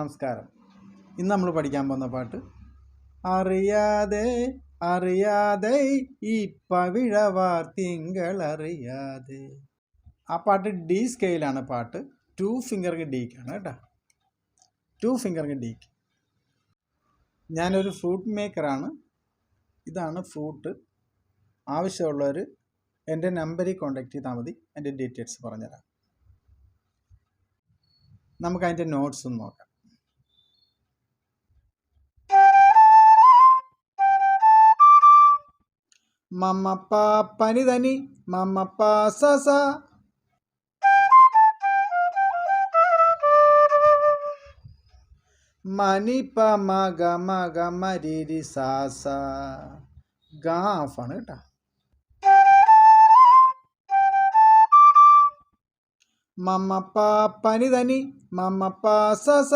നമസ്കാരം. ഇന്ന് നമ്മൾ പഠിക്കാൻ പോകുന്ന പാട്ട് അറിയാതെ അറിയാതെ ഈ പവിഴവാർ തിങ്കളറിയാതെ. ആ പാട്ട് ഡി സ്കെയിലാണ്. പാട്ട് 2 ഫിംഗർക്ക് ഡിക്കാണ് കേട്ടോ. 2 ഫിംഗർക്ക് ഡിക്ക്. ഞാനൊരു ഫ്രൂട്ട് മേക്കറാണ്. ഇതാണ് ഫ്രൂട്ട്. ആവശ്യമുള്ളവർ എൻ്റെ നമ്പറിൽ കോൺടാക്ട് ചെയ്താൽ മതി. എൻ്റെ ഡീറ്റെയിൽസ് പറഞ്ഞുതരാം. നമുക്കതിൻ്റെ നോട്ട്സ് ഒന്ന് നോക്കാം. മമ്മപ്പ പനിതനി മമ്മപ്പ സസ മനിപ്പ മഗ മഗ മരിരി സാസ. ഗാഫാണ് കേട്ടോ. മമ്മപ്പ പനിതനി മമ്മപ്പ സസ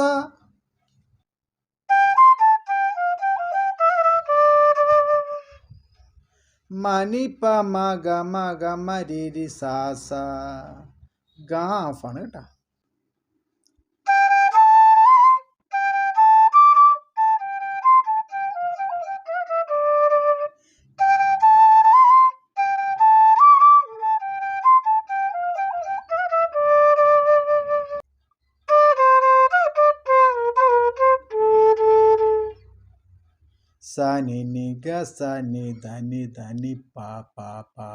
മനിപ്പ മഗ മഗ മരിരി സാസ. ഗാഫാണ് കേട്ടോ. സനി നിഗ സനി ധനി ധനി പാ പാ പാ.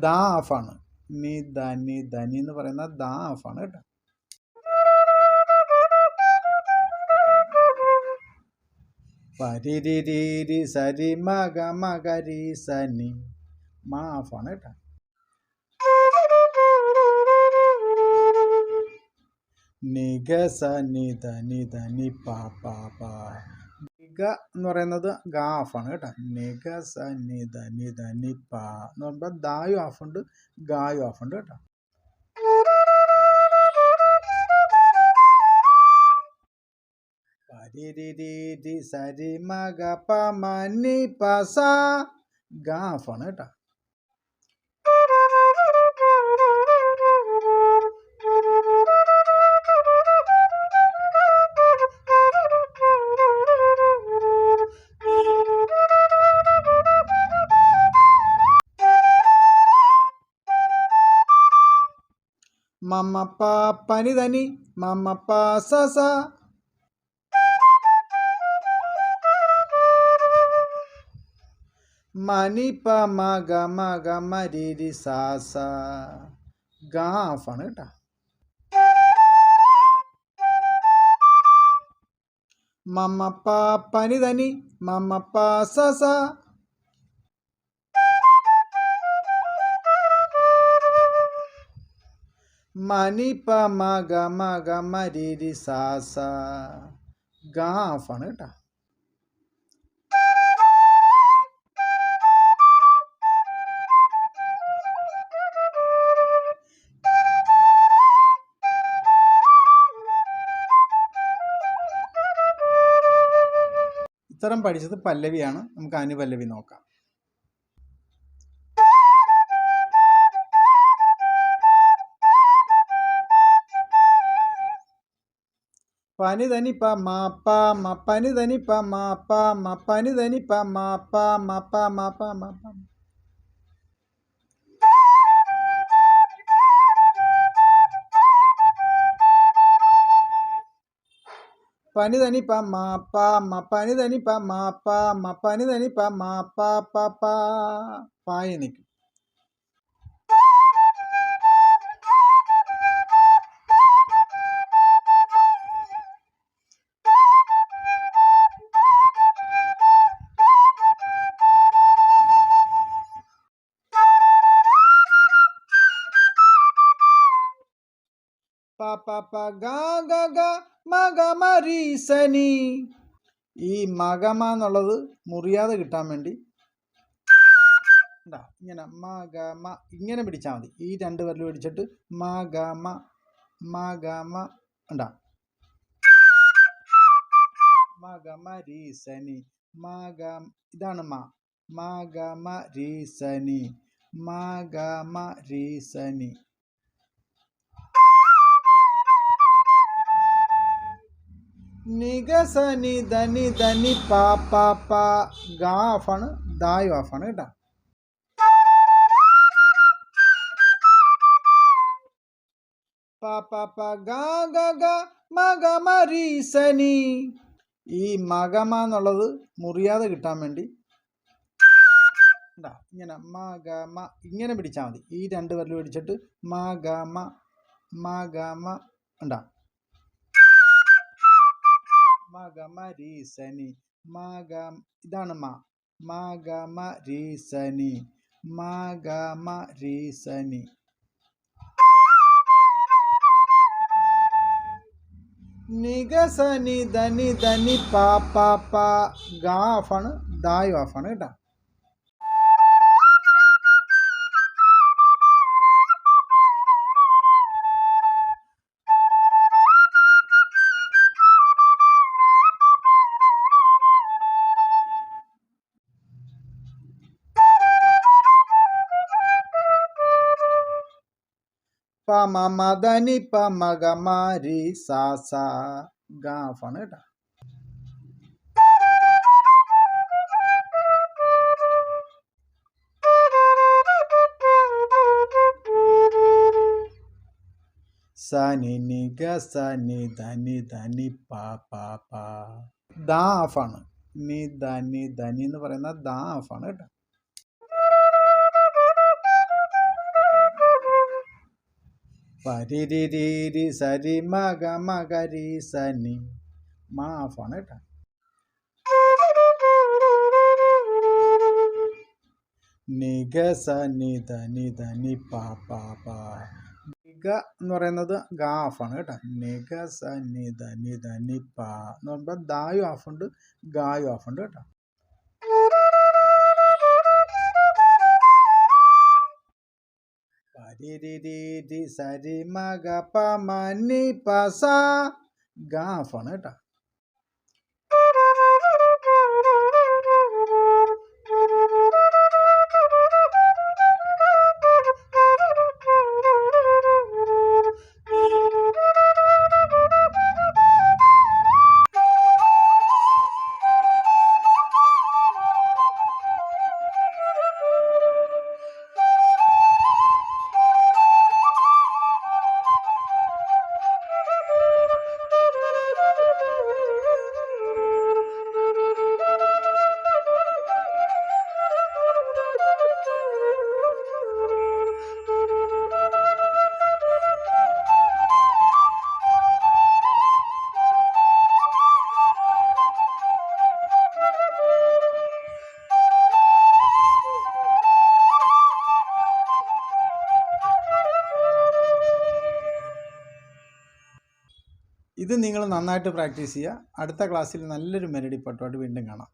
ദാഫാണ്. നി ധനി ധനി എന്ന് പറയുന്ന ദാഫാണ് കേട്ടോ. പരിരി സരി മഗ മകരി സനി മാഫാണ് കേട്ടോ. നിഗ സനി ധനി ധനി പാ പാ പാ. നിഗ എന്ന് പറയുന്നത് ഗാഫാണ് കേട്ടോ. നിഗ സനി ധനി ധനി പാ എന്ന് പറയുമ്പോൾ ദായു ആഫുണ്ട്, ഗായു ആഫുണ്ട് കേട്ടോ. പരിരി സരി മഗ പ മനി പസ. ഗാഫാണ് കേട്ടോ. മമ്മപ്പ പനിതനി മമ്മപ്പ സസ മനിപ്പ മഗ മഗ മരിരി സാസ. ഗാഫാണ് കേട്ടോ. മമ്മപ്പ പനിതനി മമ്മപ്പ സസ മനിപ്പ മഗ മഗ മരിരി സാസ. ഗാഫാണ് കേട്ടോ. ഇത്തരം പഠിച്ചത് പല്ലവിയാണ്. നമുക്ക് അനുപല്ലവി നോക്കാം. പനിതനി പ മ പ മ പനിതനി പ മ പ മ പനിതനി പ മ പ മ പ മ പ മ പ. പനിതനി പ മ പ മ പനിതനി പ മ പ മ പനിതനി പ മ പ പ പ. പായി നിൽക്കും. മകമരീസനി. ഈ മകമ എന്നുള്ളത് മുറിയാതെ കിട്ടാൻ വേണ്ടി ഇങ്ങനെ മകമ ഇങ്ങനെ പിടിച്ചാൽ മതി. ഈ 2 വിരൽ പിടിച്ചിട്ട് മകമ മകമ ഉണ്ടാ. മകമരീസനി മകം. ഇതാണ് മ. മകമരീസനി മകമരീസനി. നിഗസ നിധ നിധ നി പാ പാ പാ. ഗാ ഓഫാണ്, ദായു ഓഫാണ് കേട്ടോ. പാ പാ പാ ഗാ ഗ ഗ മഗ മരീസനി. ഈ മഗമ എന്നുള്ളത് മുറിയാതെ കിട്ടാൻ വേണ്ടി ഇങ്ങനെ മഗമ ഇങ്ങനെ പിടിച്ചാൽ മതി. ഈ രണ്ട് വിരൽ പിടിച്ചിട്ട് മഗമ മഗമ ഉണ്ടാ. മഗമ രീസനി മഗ, ഇതാണ് മഗമ രീസനി മഗമ രീസനി. നിഗസ നിധ നിധ നി പാ പാ പാ. ഗാ ഓഫാണ്, ദായു ഓഫാണ് കേട്ടോ. പമ മദനി പമഗ മാരി സാ സാ. ഗാ ഓഫാണ് കേട്ടോ. സനി നിഗ സനി ധനി ധനി പാ പാ പാ. ദാ ഓഫാണ്. നി ധനി ധനി എന്ന് പറയുന്ന ദാ ഓഫാണ് കേട്ടോ. പരിരി സരി മഗ മകരി സനി മാ ഓഫാണ് കേട്ടോ. നിഗസ നിധ നിധ നി പാ പാ പാ. നിഗ എന്ന് പറയുന്നത് ഗാ ഓഫാണ് കേട്ടോ. നിഗസ നിധ നിധ നി പാ എന്ന് പറയുമ്പോൾ ദായു ഓഫുണ്ട്, ഗായു ഓഫുണ്ട് കേട്ടോ. പരിരി സരി മഗ പ മനി പ സ. ഗാ ഓഫാണ് കേട്ടോ. ഇത് നിങ്ങൾ നന്നായിട്ട് പ്രാക്ടീസ് ചെയ്യുക. അടുത്ത ക്ലാസ്സിൽ നല്ലൊരു മെലഡി പാട്ടുമായിട്ട് വീണ്ടും കാണാം.